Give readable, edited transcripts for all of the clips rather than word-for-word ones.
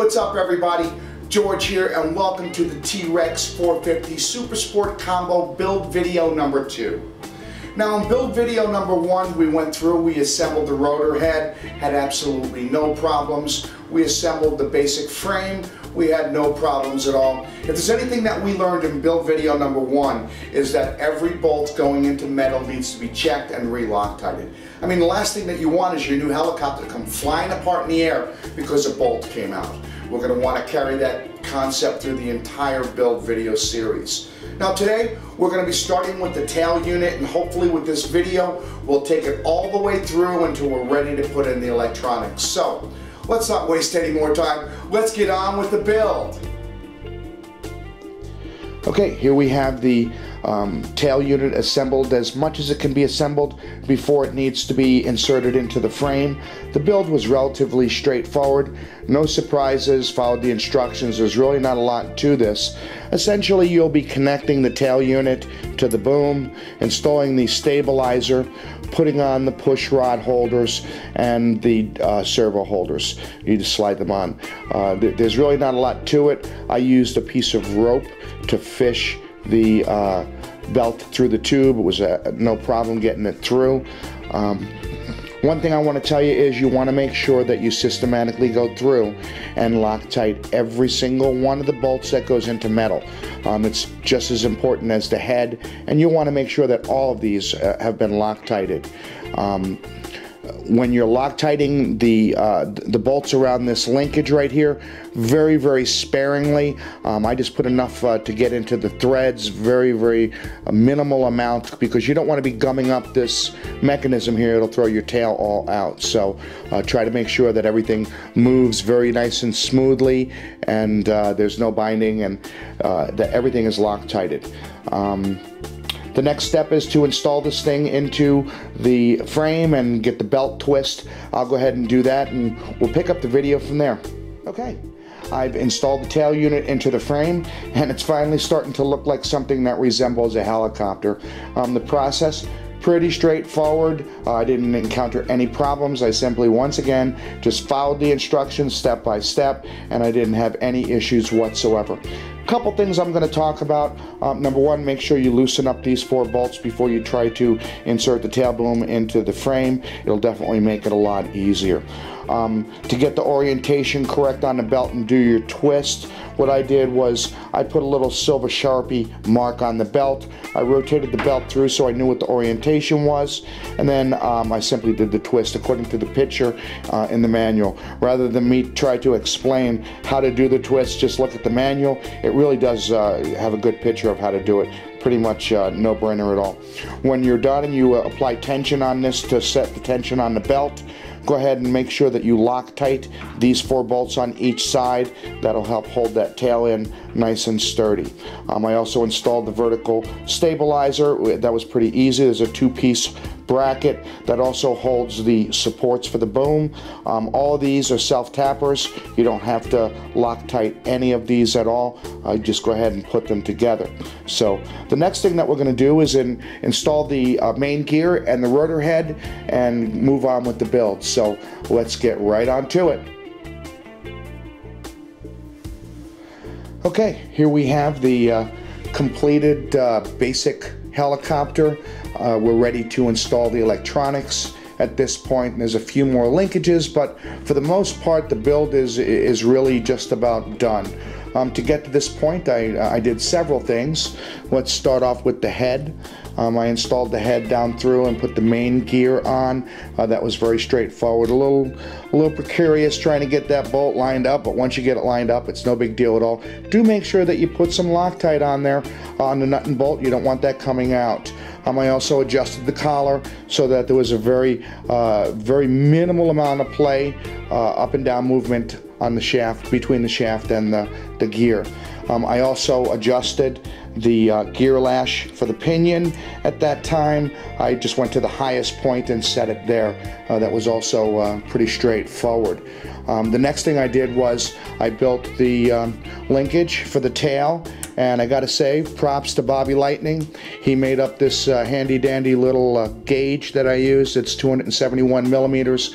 What's up, everybody? George here, and welcome to the T-Rex 450 Super Sport Combo build video number 2. Now, in build video number 1, we assembled the rotor head, had absolutely no problems. We assembled the basic frame, we had no problems at all. If there's anything that we learned in build video number 1 is that every bolt going into metal needs to be checked and re-Loctited. I mean, the last thing that you want is your new helicopter to come flying apart in the air because a bolt came out. We're going to want to carry that concept through the entire build video series. Now today, we're going to be starting with the tail unit, and hopefully with this video, we'll take it all the way through until we're ready to put in the electronics. So, let's not waste any more time. Let's get on with the build. Okay, here we have the tail unit assembled as much as it can be assembled before it needs to be inserted into the frame. The build was relatively straightforward, no surprises, followed the instructions. There's really not a lot to this. Essentially, you'll be connecting the tail unit to the boom, installing the stabilizer, putting on the push rod holders and the servo holders. You just slide them on. There's really not a lot to it. I used a piece of rope to fish the belt through the tube. It was no problem getting it through. One thing I want to tell you is you want to make sure that you systematically go through and Loctite every single one of the bolts that goes into metal. It's just as important as the head, and you want to make sure that all of these have been Loctited. When you're Loctiting the bolts around this linkage right here, very, very sparingly. I just put enough to get into the threads, very minimal amount, because you don't want to be gumming up this mechanism here. It'll throw your tail all out. So try to make sure that everything moves very nice and smoothly, and there's no binding, and that everything is Loctited. The next step is to install this thing into the frame and get the belt twist. I'll go ahead and do that, and we'll pick up the video from there. Okay, I've installed the tail unit into the frame, and it's finally starting to look like something that resembles a helicopter. The process, pretty straightforward. I didn't encounter any problems. I simply, once again, just followed the instructions step by step, and I didn't have any issues whatsoever. Couple things I'm going to talk about. Number one, make sure you loosen up these 4 bolts before you try to insert the tail boom into the frame. It'll definitely make it a lot easier. To get the orientation correct on the belt and do your twist, what I did was I put a little silver Sharpie mark on the belt. I rotated the belt through so I knew what the orientation was, and then I simply did the twist according to the picture in the manual. Rather than me try to explain how to do the twist, just look at the manual. It really does have a good picture of how to do it. Pretty much no-brainer at all. When you're done and you apply tension on this to set the tension on the belt, go ahead and make sure that you Loctite these 4 bolts on each side. That'll help hold that tail in nice and sturdy. I also installed the vertical stabilizer. That was pretty easy. There's a 2-piece bracket that also holds the supports for the boom. All of these are self-tappers. You don't have to Loctite any of these at all. Just go ahead and put them together. So the next thing that we're going to do is install the main gear and the rotor head and move on with the build. So let's get right on to it. Okay, here we have the completed basic helicopter. We're ready to install the electronics at this point, and there's a few more linkages, but for the most part the build is really just about done. To get to this point, I did several things. Let's start off with the head. I installed the head down through and put the main gear on. That was very straightforward. A little precarious trying to get that bolt lined up, but once you get it lined up, it's no big deal at all. Do make sure that you put some Loctite on there on the nut and bolt. You don't want that coming out. I also adjusted the collar so that there was a very minimal amount of play, up and down movement on the shaft, between the shaft and the gear. I also adjusted the gear lash for the pinion at that time. I just went to the highest point and set it there. That was also pretty straightforward. The next thing I did was I built the linkage for the tail, and I gotta say, props to Bobby Lightning. He made up this handy dandy little gauge that I use. It's 271 millimeters,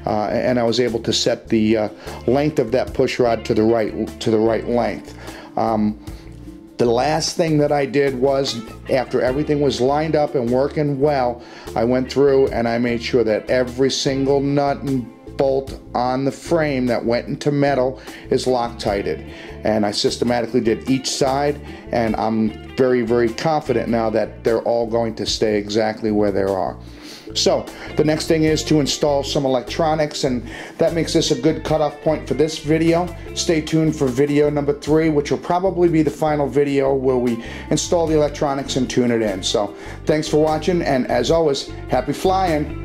and I was able to set the length of that push rod to the right length. The last thing that I did was, after everything was lined up and working well, I went through and I made sure that every single nut and bolt on the frame that went into metal is Loctited. And I systematically did each side, and I'm very, very confident now that they're all going to stay exactly where they are. So the next thing is to install some electronics, and that makes this a good cutoff point for this video. Stay tuned for video number 3, which will probably be the final video where we install the electronics and tune it in. So thanks for watching, and as always, happy flying.